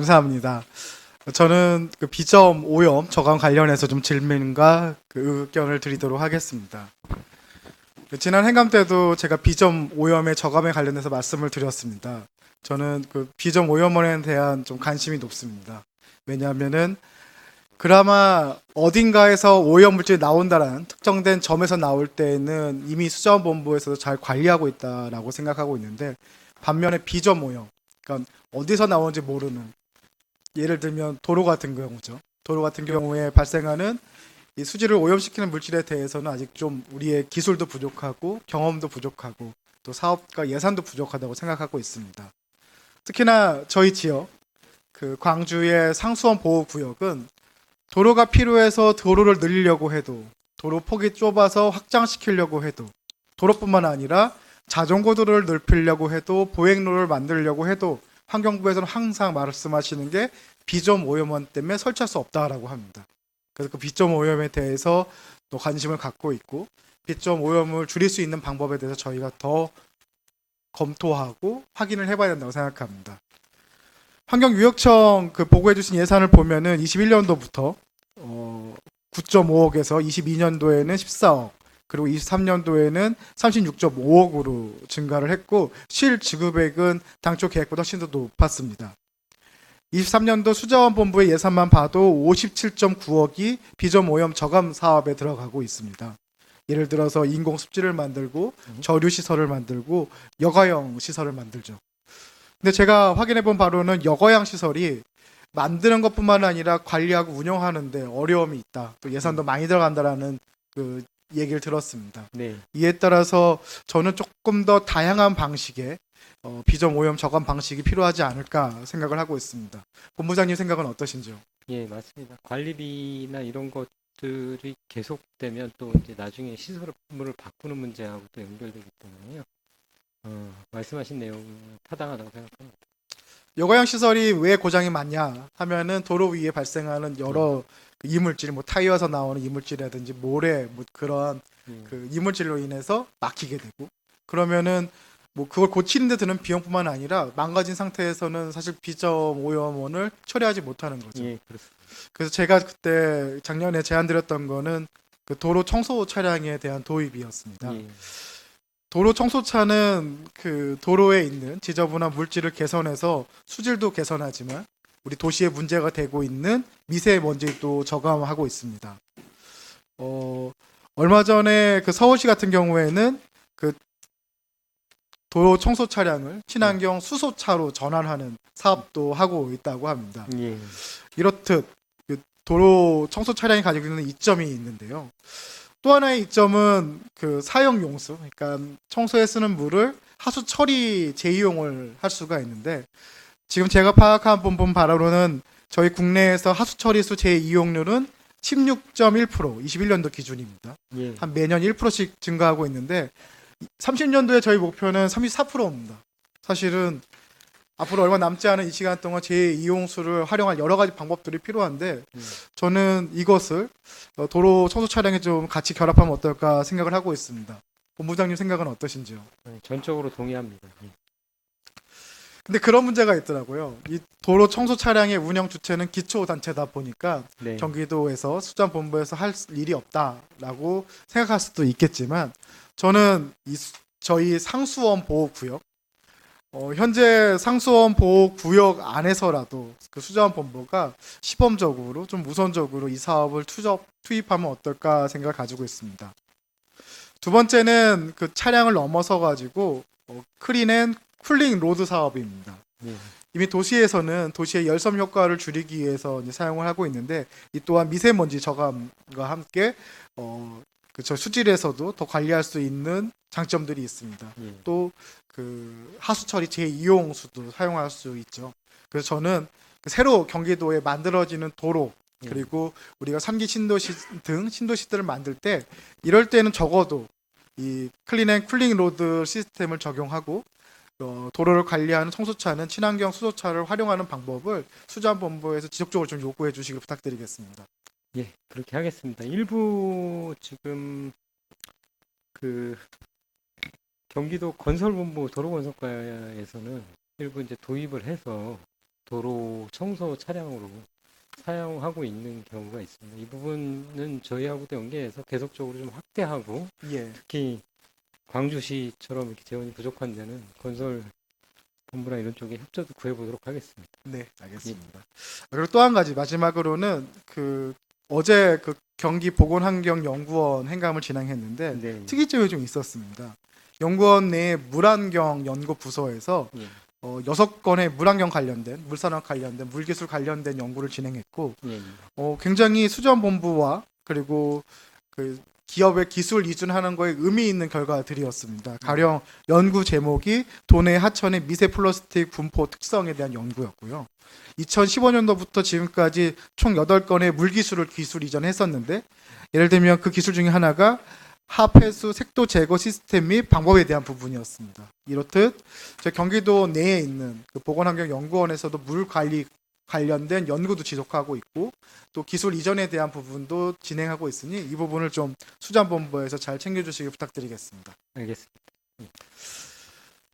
감사합니다. 저는 그 비점 오염 저감 관련해서 좀 질문과 그 의견을 드리도록 하겠습니다. 지난 행감 때도 제가 비점 오염의 저감에 관련해서 말씀을 드렸습니다. 저는 그 비점 오염원에 대한 좀 관심이 높습니다. 왜냐하면은 그나마 어딘가에서 오염 물질이 나온다라는 특정된 점에서 나올 때에는 이미 수자원본부에서도 잘 관리하고 있다라고 생각하고 있는데, 반면에 비점 오염, 그러니까 어디서 나오는지 모르는, 예를 들면 도로 같은 경우죠. 도로 같은 경우에 발생하는 이 수질을 오염시키는 물질에 대해서는 아직 좀 우리의 기술도 부족하고 경험도 부족하고 또 사업과 예산도 부족하다고 생각하고 있습니다. 특히나 저희 지역 그 광주의 상수원 보호구역은 도로가 필요해서 도로를 늘리려고 해도, 도로 폭이 좁아서 확장시키려고 해도, 도로뿐만 아니라 자전거도로를 넓히려고 해도, 보행로를 만들려고 해도 환경부에서는 항상 말씀하시는 게 비점 오염원 때문에 설치할 수 없다라고 합니다. 그래서 그 비점 오염에 대해서 또 관심을 갖고 있고, 비점 오염을 줄일 수 있는 방법에 대해서 저희가 더 검토하고 확인을 해봐야 된다고 생각합니다. 환경유역청 그 보고해주신 예산을 보면은 21년도부터 9.5억에서 22년도에는 14억, 그리고 23년도에는 36.5억으로 증가를 했고, 실 지급액은 당초 계획보다 훨씬 더 높았습니다. 23년도 수자원본부의 예산만 봐도 57.9억이 비점 오염 저감 사업에 들어가고 있습니다. 예를 들어서 인공 습지를 만들고 저류 시설을 만들고 여가형 시설을 만들죠. 근데 제가 확인해 본 바로는 여가형 시설이 만드는 것뿐만 아니라 관리하고 운영하는데 어려움이 있다. 또 예산도 많이 들어간다라는 그 얘기를 들었습니다. 네. 이에 따라서 저는 조금 더 다양한 방식의 비점 오염 저감 방식이 필요하지 않을까 생각을 하고 있습니다. 본부장님 생각은 어떠신지요? 예, 맞습니다. 관리비나 이런 것들이 계속되면 또 이제 나중에 시설물을 바꾸는 문제하고 또 연결되기 때문에요. 말씀하신 내용은 타당하다고 생각합니다. 여가형 시설이 왜 고장이 많냐 하면은 도로 위에 발생하는 여러 그 이물질, 뭐 타이어에서 나오는 이물질이라든지 모래, 뭐 그런 그 이물질로 인해서 막히게 되고, 그러면은 뭐 그걸 고치는 데 드는 비용뿐만 아니라 망가진 상태에서는 사실 비점 오염원을 처리하지 못하는 거죠. 예, 그렇습니다. 그래서 제가 그때 작년에 제안드렸던 거는 그 도로 청소 차량에 대한 도입이었습니다. 예. 도로 청소차는 그 도로에 있는 지저분한 물질을 개선해서 수질도 개선하지만 우리 도시에 문제가 되고 있는 미세먼지도 저감하고 있습니다. 얼마 전에 그 서울시 같은 경우에는 그 도로 청소 차량을 친환경 수소차로 전환하는 사업도 하고 있다고 합니다. 예. 이렇듯 그 도로 청소 차량이 가지고 있는 이점이 있는데요. 또 하나의 이점은 그 사용 용수, 그러니까 청소에 쓰는 물을 하수 처리 재이용을 할 수가 있는데, 지금 제가 파악한 본 바로는 저희 국내에서 하수 처리수 재이용률은 16.1%, 21년도 기준입니다. 예. 한 매년 1%씩 증가하고 있는데 30년도에 저희 목표는 34%입니다. 사실은 앞으로 얼마 남지 않은 이 시간 동안 재이용수를 활용할 여러 가지 방법들이 필요한데, 저는 이것을 도로 청소 차량에 좀 같이 결합하면 어떨까 생각을 하고 있습니다. 본부장님 생각은 어떠신지요? 전적으로 동의합니다. 예. 근데 그런 문제가 있더라고요. 이 도로 청소 차량의 운영 주체는 기초단체다 보니까 네. 경기도에서 수자본부에서 할 일이 없다라고 생각할 수도 있겠지만, 저는 저희 상수원 보호구역, 현재 상수원 보호구역 안에서라도 그 수자원본부가 시범적으로 좀 우선적으로 이 사업을 투입하면 어떨까 생각을 가지고 있습니다. 두 번째는 그 차량을 넘어서 가지고 클린앤 쿨링 로드 사업입니다. 예. 이미 도시에서는 도시의 열섬 효과를 줄이기 위해서 이제 사용을 하고 있는데, 이 또한 미세먼지 저감과 함께 저 수질에서도 더 관리할 수 있는 장점들이 있습니다. 예. 또 그 하수 처리 재이용수도 사용할 수 있죠. 그래서 저는 그 새로 경기도에 만들어지는 도로, 그리고 우리가 3기 신도시 등 신도시들을 만들 때, 이럴 때는 적어도 이 클린앤 쿨링 로드 시스템을 적용하고 도로를 관리하는 청소차는 친환경 수소차를 활용하는 방법을 수자원본부에서 지속적으로 좀 요구해 주시길 부탁드리겠습니다. 예, 그렇게 하겠습니다. 일부 지금 그 경기도 건설본부 도로건설과에서는 일부 이제 도입을 해서 도로 청소 차량으로 사용하고 있는 경우가 있습니다. 이 부분은 저희하고도 연계해서 계속적으로 좀 확대하고 예. 특히 광주시처럼 이렇게 재원이 부족한 데는 건설 본부나 이런 쪽에 협조도 구해보도록 하겠습니다. 네, 알겠습니다. 그리고 또 한 가지 마지막으로는 그 어제 그 경기 보건환경연구원 행감을 진행했는데 네. 특이점이 좀 있었습니다. 연구원 내 물환경 연구 부서에서 예. 6건의 물환경 관련된 물산업 관련된 물기술 관련된 연구를 진행했고 예. 굉장히 수전본부와 그리고 그 기업의 기술 이전하는 거에 의미 있는 결과들이었습니다. 가령 연구 제목이 도내 하천의 미세 플라스틱 분포 특성에 대한 연구였고요. 2015년도부터 지금까지 총 8건의 물기술을 기술 이전했었는데 예를 들면 그 기술 중에 하나가 하폐수 색도 제거 시스템 및 방법에 대한 부분이었습니다. 이렇듯 저희 경기도 내에 있는 그 보건환경연구원에서도 물 관리 관련된 연구도 지속하고 있고 또 기술 이전에 대한 부분도 진행하고 있으니 이 부분을 좀 수자본부에서 잘 챙겨주시길 부탁드리겠습니다. 알겠습니다.